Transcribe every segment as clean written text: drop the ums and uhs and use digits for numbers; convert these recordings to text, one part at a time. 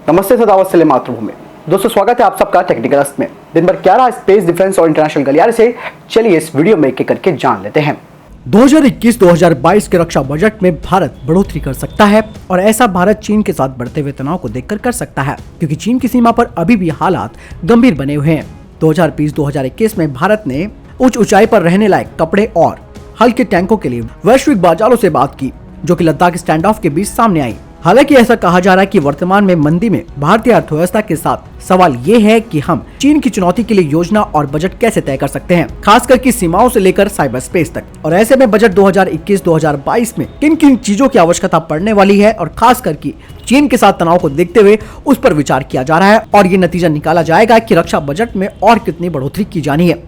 नमस्ते सदावत से मातृभूमि। दोस्तों स्वागत है आप सबका टेक्निकल अस्त में। दिन भर 11 स्पेस डिफेंस और इंटरनेशनल गलियारे से चलिए इस वीडियो में एक करके जान लेते हैं। 2021-2022 के रक्षा बजट में भारत बढ़ोतरी कर सकता है और ऐसा भारत चीन के साथ बढ़ते हुए तनाव को देखकर कर सकता है, क्योंकि चीन की सीमा पर अभी भी हालात गंभीर बने हुए हैं। 2020-2021 में भारत ने उच्च ऊंचाई पर रहने लायक कपड़े और हल्के टैंकों के लिए वैश्विक बाजारों से बात की, जो कि लद्दाख स्टैंड ऑफ के बीच सामने आई। हालांकि ऐसा कहा जा रहा है कि वर्तमान में मंदी में भारतीय अर्थव्यवस्था के साथ सवाल ये है कि हम चीन की चुनौती के लिए योजना और बजट कैसे तय कर सकते हैं, खासकर की सीमाओं से लेकर साइबर स्पेस तक। और ऐसे में बजट 2021-2022 में किन किन चीजों की आवश्यकता पड़ने वाली है और खासकर की चीन के साथ तनाव को देखते हुए उस पर विचार किया जा रहा है और ये नतीजा निकाला जाएगा कि रक्षा बजट में और कितनी बढ़ोतरी की जानी है।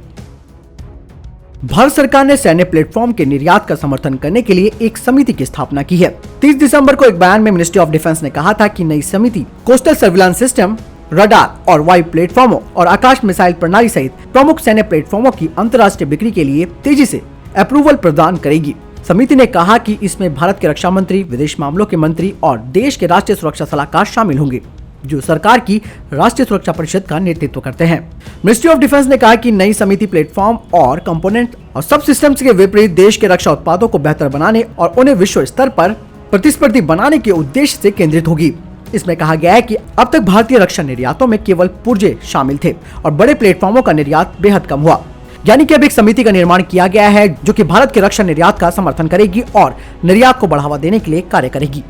भारत सरकार ने सैन्य प्लेटफॉर्म के निर्यात का समर्थन करने के लिए एक समिति की स्थापना की है। 30 दिसंबर को एक बयान में मिनिस्ट्री ऑफ डिफेंस ने कहा था कि नई समिति कोस्टल सर्विलांस सिस्टम, रडार और वायु प्लेटफॉर्मों और आकाश मिसाइल प्रणाली सहित प्रमुख सैन्य प्लेटफॉर्मों की अंतर्राष्ट्रीय बिक्री के लिए तेजी से अप्रूवल प्रदान करेगी। समिति ने कहा कि इसमें भारत के रक्षा मंत्री, विदेश मामलों के मंत्री और देश के राष्ट्रीय सुरक्षा सलाहकार शामिल होंगे, जो सरकार की राष्ट्रीय सुरक्षा परिषद का नेतृत्व करते हैं। मिनिस्ट्री ऑफ डिफेंस ने कहा कि नई समिति प्लेटफॉर्म और कंपोनेंट और सब सिस्टम्स के विपरीत देश के रक्षा उत्पादों को बेहतर बनाने और उन्हें विश्व स्तर पर प्रतिस्पर्धी बनाने के उद्देश्य से केंद्रित होगी। इसमें कहा गया है कि अब तक भारतीय रक्षा निर्यातों में केवल पुर्जे शामिल थे और बड़े प्लेटफॉर्मों का निर्यात बेहद कम हुआ। यानी कि अब एक समिति का निर्माण किया गया है जो कि भारत के रक्षा निर्यात का समर्थन करेगी और निर्यात को बढ़ावा देने के लिए कार्य करेगी।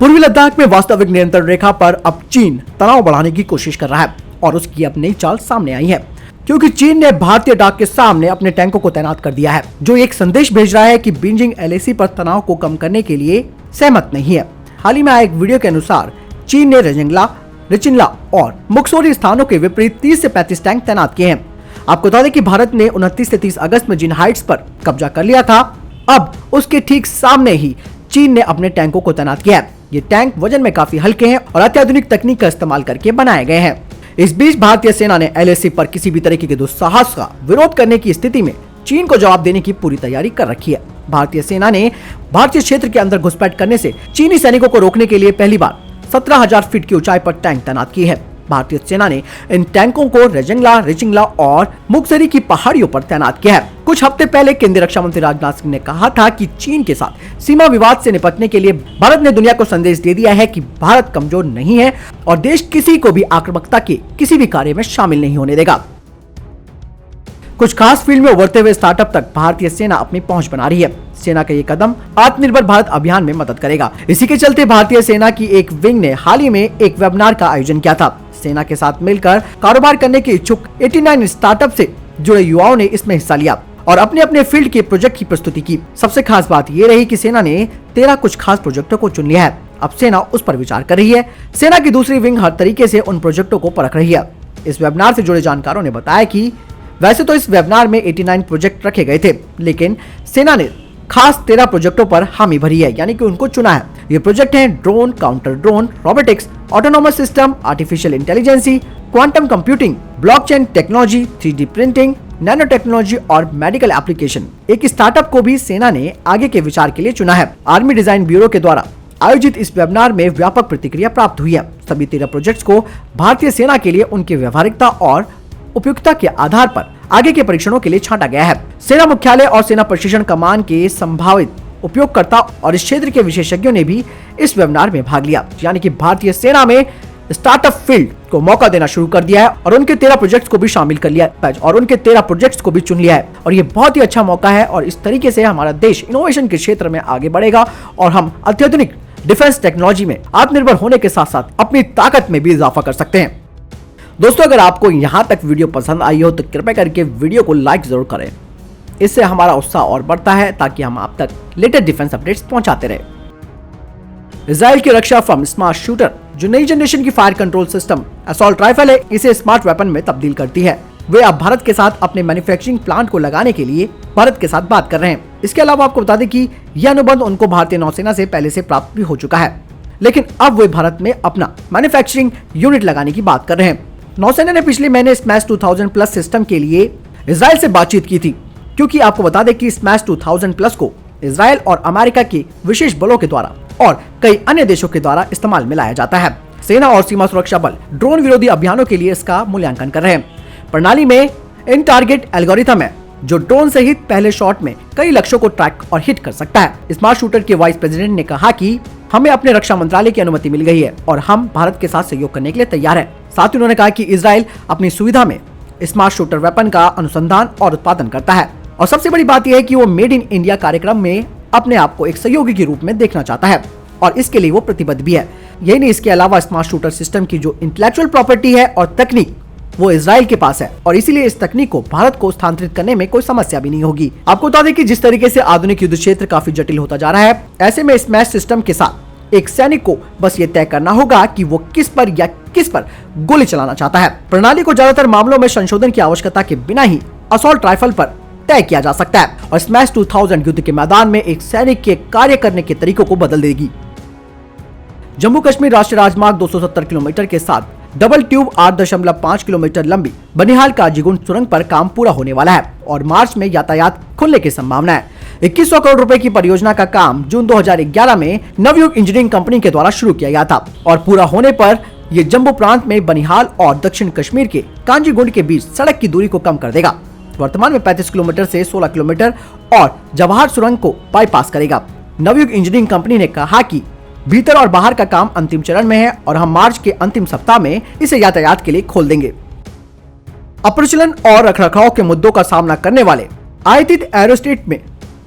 पूर्वी लद्दाख में वास्तविक नियंत्रण रेखा पर अब चीन तनाव बढ़ाने की कोशिश कर रहा है और उसकी अब नई चाल सामने आई है, क्योंकि चीन ने भारतीय डाक के सामने अपने टैंकों को तैनात कर दिया है, जो एक संदेश भेज रहा है कि बीजिंग एलएसी पर तनाव को कम करने के लिए सहमत नहीं है। हाल ही में आए एक वीडियो के अनुसार चीन ने रेजिंगला, रिचिनला और मुक्सोरी स्थानों के विपरीत 30 से 35 टैंक तैनात किए हैं। आपको बता दें कि भारत ने 29 से 30 अगस्त में जिन हाइट्स पर कब्जा कर लिया था, अब उसके ठीक सामने ही चीन ने अपने टैंकों को तैनात किया है। ये टैंक वजन में काफी हल्के हैं और अत्याधुनिक तकनीक का इस्तेमाल करके बनाए गए हैं। इस बीच भारतीय सेना ने एलएसी पर किसी भी तरीके के दुस्साहस का विरोध करने की स्थिति में चीन को जवाब देने की पूरी तैयारी कर रखी है। भारतीय सेना ने भारतीय क्षेत्र के अंदर घुसपैठ करने से चीनी सैनिकों को रोकने के लिए पहली बार 17,000 फीट की ऊंचाई पर टैंक तैनात की है। भारतीय सेना ने इन टैंकों को रेजिंगला, रिचिंगला और मुक्सरी की पहाड़ियों पर तैनात किया है। कुछ हफ्ते पहले केंद्रीय रक्षा मंत्री राजनाथ सिंह ने कहा था कि चीन के साथ सीमा विवाद से निपटने के लिए भारत ने दुनिया को संदेश दे दिया है कि भारत कमजोर नहीं है और देश किसी को भी आक्रामकता के किसी भी कार्य में शामिल नहीं होने देगा। कुछ खास फील्ड में उभरते हुए स्टार्टअप तक भारतीय सेना अपनी पहुंच बना रही है। सेना का ये कदम आत्मनिर्भर भारत अभियान में मदद करेगा। इसी के चलते भारतीय सेना की एक विंग ने हाल ही में एक वेबिनार का आयोजन किया था। सेना के साथ मिलकर कारोबार करने के इच्छुक 89 स्टार्टअप से जुड़े युवाओं ने इसमें हिस्सा लिया और अपने अपने फील्ड के प्रोजेक्ट की प्रस्तुति की। सबसे खास बात ये रही कि सेना ने 13 कुछ खास प्रोजेक्टों को चुन लिया है। अब सेना उस पर विचार कर रही है। सेना की दूसरी विंग हर तरीके से उन प्रोजेक्टों को परख रही है। इस वेबिनार से जुड़े जानकारों ने बताया कि वैसे तो इस वेबिनार में 89 प्रोजेक्ट रखे गए थे, लेकिन सेना ने खास 13 प्रोजेक्टों पर हामी भरी है, यानी कि उनको चुना है। ये प्रोजेक्ट हैं drone, counter drone, robotics, autonomous system, artificial intelligency, quantum computing, blockchain technology, 3D printing, nano technology और मेडिकल एप्लीकेशन। एक स्टार्टअप को भी सेना ने आगे के विचार के लिए चुना है। आर्मी डिजाइन ब्यूरो के द्वारा आयोजित इस वेबिनार में व्यापक प्रतिक्रिया प्राप्त हुई है। सभी 13 प्रोजेक्ट्स को भारतीय सेना के लिए उनकी व्यवहारिकता और उपयुक्तता के आधार पर आगे के परीक्षणों के लिए छांटा गया है। सेना मुख्यालय और सेना प्रशिक्षण कमान के संभावित उपयोगकर्ता और इस क्षेत्र के विशेषज्ञों ने भी इस वेबिनार में भाग लिया। यानी कि भारतीय सेना में स्टार्टअप फील्ड को मौका देना शुरू कर दिया है और उनके 13 प्रोजेक्ट्स को भी शामिल कर लिया है और उनके 13 प्रोजेक्ट्स को भी चुन लिया है। और ये बहुत ही अच्छा मौका है और इस तरीके से हमारा देश इनोवेशन के क्षेत्र में आगे बढ़ेगा और हम अत्याधुनिक डिफेंस टेक्नोलॉजी में आत्मनिर्भर होने के साथ साथ अपनी ताकत में भी इजाफा कर सकते हैं। दोस्तों, अगर आपको यहाँ तक वीडियो पसंद आई हो तो कृपया करके वीडियो को लाइक जरूर करें। इससे हमारा उत्साह और बढ़ता है ताकि हम आप तक लेटेस्ट डिफेंस अपडेट्स पहुंचाते रहे। इजराइल की रक्षा फर्म स्मार्ट शूटर, जो नई जनरेशन की fire control system assault rifle है, इसे स्मार्ट वेपन में तब्दील करती है। वे अब भारत के साथ अपने मैन्युफैक्चरिंग प्लांट को लगाने के लिए भारत के साथ बात कर रहे हैं। इसके अलावा आपको बता दें कि यह अनुबंध उनको भारतीय नौसेना से पहले से प्राप्त भी हो चुका है, लेकिन अब वे भारत में अपना मैन्युफैक्चरिंग यूनिट लगाने की बात कर रहे हैं। नौसेना ने पिछले महीने स्मैश 2000 प्लस सिस्टम के लिए इजराइल से बातचीत की थी, क्योंकि आपको बता दें कि स्मैश 2000 प्लस को इसराइल और अमेरिका की विशेष बलों के द्वारा और कई अन्य देशों के द्वारा इस्तेमाल में लाया जाता है। सेना और सीमा सुरक्षा बल ड्रोन विरोधी अभियानों के लिए इसका मूल्यांकन कर रहे हैं। प्रणाली में इन टारगेट एल्गोरिथम है जो ड्रोन सहित पहले शॉट में कई लक्ष्यों को ट्रैक और हिट कर सकता है। स्मार्ट शूटर के वाइस प्रेसिडेंट ने कहा कि हमें अपने रक्षा मंत्रालय की अनुमति मिल गई है और हम भारत के साथ सहयोग करने के लिए तैयार हैं। साथ ही उन्होंने कहा कि इजराइल अपनी सुविधा में स्मार्ट शूटर वेपन का अनुसंधान और उत्पादन करता है और सबसे बड़ी बात यह है कि वो मेड इन इंडिया कार्यक्रम में अपने आप को एक सहयोगी के रूप में देखना चाहता है और इसके लिए वो प्रतिबद्ध भी है। यही नहीं, इसके अलावा स्मार्ट शूटर सिस्टम की जो इंटेलेक्चुअल प्रॉपर्टी है और तकनीक वो इजराइल के पास है और इसीलिए इस तकनीक को भारत को स्थानांतरित करने में कोई समस्या भी नहीं होगी। आपको बता दें कि जिस तरीके से आधुनिक युद्ध क्षेत्र काफी जटिल होता जा रहा है, ऐसे में स्मैश सिस्टम के साथ एक सैनिक को बस ये तय करना होगा कि वो किस पर गोली चलाना चाहता है। प्रणाली को ज्यादातर मामलों में संशोधन की आवश्यकता के बिना ही असॉल्ट राइफल पर तय किया जा सकता है और स्मैश 2000 युद्ध के मैदान में एक सैनिक के कार्य करने के तरीकों को बदल देगी। जम्मू कश्मीर राष्ट्रीय राजमार्ग 270 किलोमीटर के साथ डबल ट्यूब 8.5 किलोमीटर लंबी बनिहाल काजीगुंड सुरंग पर काम पूरा होने वाला है और मार्च में यातायात खुलने की संभावना है। 2100 करोड़ रुपए की परियोजना का काम जून 2011 में नवयुग इंजीनियरिंग कंपनी के द्वारा शुरू किया गया था और पूरा होने पर ये जम्मू प्रांत में बनिहाल और दक्षिण कश्मीर के काजीगुंड के बीच सड़क की दूरी को कम कर देगा। वर्तमान में 35 किलोमीटर से 16 किलोमीटर और जवाहर सुरंग को बाईपास करेगा। नवयुग इंजीनियरिंग कंपनी ने कहा कि भीतर और बाहर का काम अंतिम चरण में है और हम मार्च के अंतिम सप्ताह में इसे यातायात के लिए खोल देंगे। अप्रचलन और रखरखाव के मुद्दों का सामना करने वाले आयातित एरोस्टेट में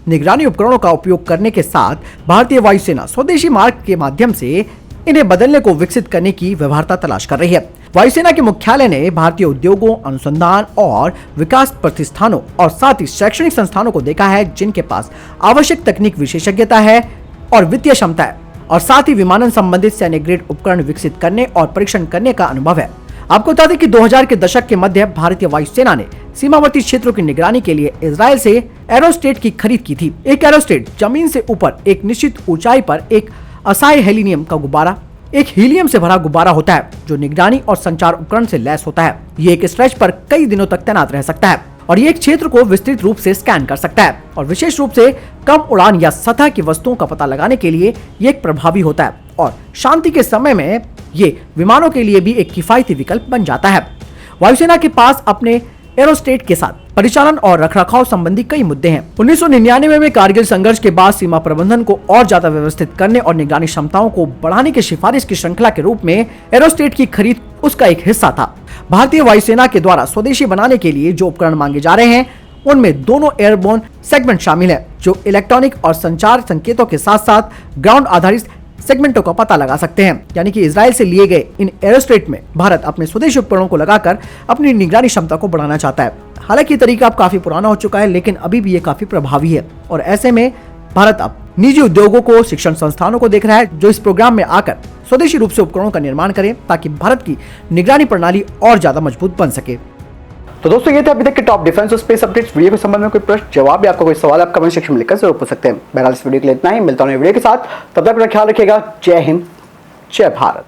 निगरानी उपकरणों का उपयोग करने के साथ भारतीय वायुसेना स्वदेशी मार्ग के माध्यम से इन्हें बदलने को विकसित करने की व्यवहार्यता तलाश कर रही है। वायुसेना के मुख्यालय ने भारतीय उद्योगों, अनुसंधान और विकास प्रतिष्ठानों और साथ ही शैक्षणिक संस्थानों को देखा है जिनके पास आवश्यक तकनीक विशेषज्ञता है और वित्तीय क्षमता है और साथ ही विमानन संबंधित सैन्य ग्रेड उपकरण विकसित करने और परीक्षण करने का अनुभव है। आपको बता दें कि 2000 के दशक के मध्य भारतीय वायुसेना ने सीमावर्ती क्षेत्रों की निगरानी के लिए इजराइल से एरोस्टेट की खरीद की थी। एक एरोस्टेट जमीन से ऊपर एक निश्चित ऊंचाई पर एक असाई हेलिनियम का गुब्बारा, एक हीलियम से भरा गुब्बारा होता है जो निगरानी और संचार उपकरण से लैस होता है। ये एक स्ट्रेच पर कई दिनों तक तैनात रह सकता है और ये एक क्षेत्र को विस्तृत रूप से स्कैन कर सकता है और विशेष रूप से कम उड़ान या सतह की वस्तुओं का पता लगाने के लिए ये एक प्रभावी होता है और शांति के समय में ये विमानों के लिए भी एक किफायती विकल्प बन जाता है। वायुसेना के पास अपने एरोस्टेट के साथ परिचालन और रखरखाव संबंधी कई मुद्दे हैं। 1999 में कारगिल संघर्ष के बाद सीमा प्रबंधन को और ज्यादा व्यवस्थित करने और निगरानी क्षमताओं को बढ़ाने की सिफारिश की श्रृंखला के रूप में एरोस्टेट की खरीद उसका एक हिस्सा था। भारतीय वायुसेना के द्वारा स्वदेशी बनाने के लिए जो उपकरण मांगे जा रहे हैं उनमें दोनों एयरबोर्न सेगमेंट शामिल है जो इलेक्ट्रॉनिक और संचार संकेतों के साथ साथ ग्राउंड आधारित सेगमेंटों का पता लगा सकते हैं। यानी कि इजराइल से लिए गए इन एरोस्टेट में भारत अपने स्वदेशी उपकरणों को लगाकर अपनी निगरानी क्षमता को बढ़ाना चाहता है। हालांकि ये तरीका अब काफी पुराना हो चुका है लेकिन अभी भी ये काफी प्रभावी है और ऐसे में भारत अब निजी उद्योगों को, शिक्षण संस्थानों को देख रहा है जो इस प्रोग्राम में आकर स्वदेशी रूप से उपकरणों का निर्माण करें ताकि भारत की निगरानी प्रणाली और ज्यादा मजबूत बन सके। तो दोस्तों ये थे अभी तक के टॉप डिफेंस और स्पेस अपडेट्स। वीडियो के संबंध में कोई प्रश्न जवाब या आपका कोई सवाल आप कमेंट सेक्शन में लिखकर जरूर पूछ सकते हैं। बहरहाल इस वीडियो के लिए इतना ही, मिलता हूं वीडियो के साथ, तब तक अपना ख्याल रखिएगा। जय हिंद, जय भारत।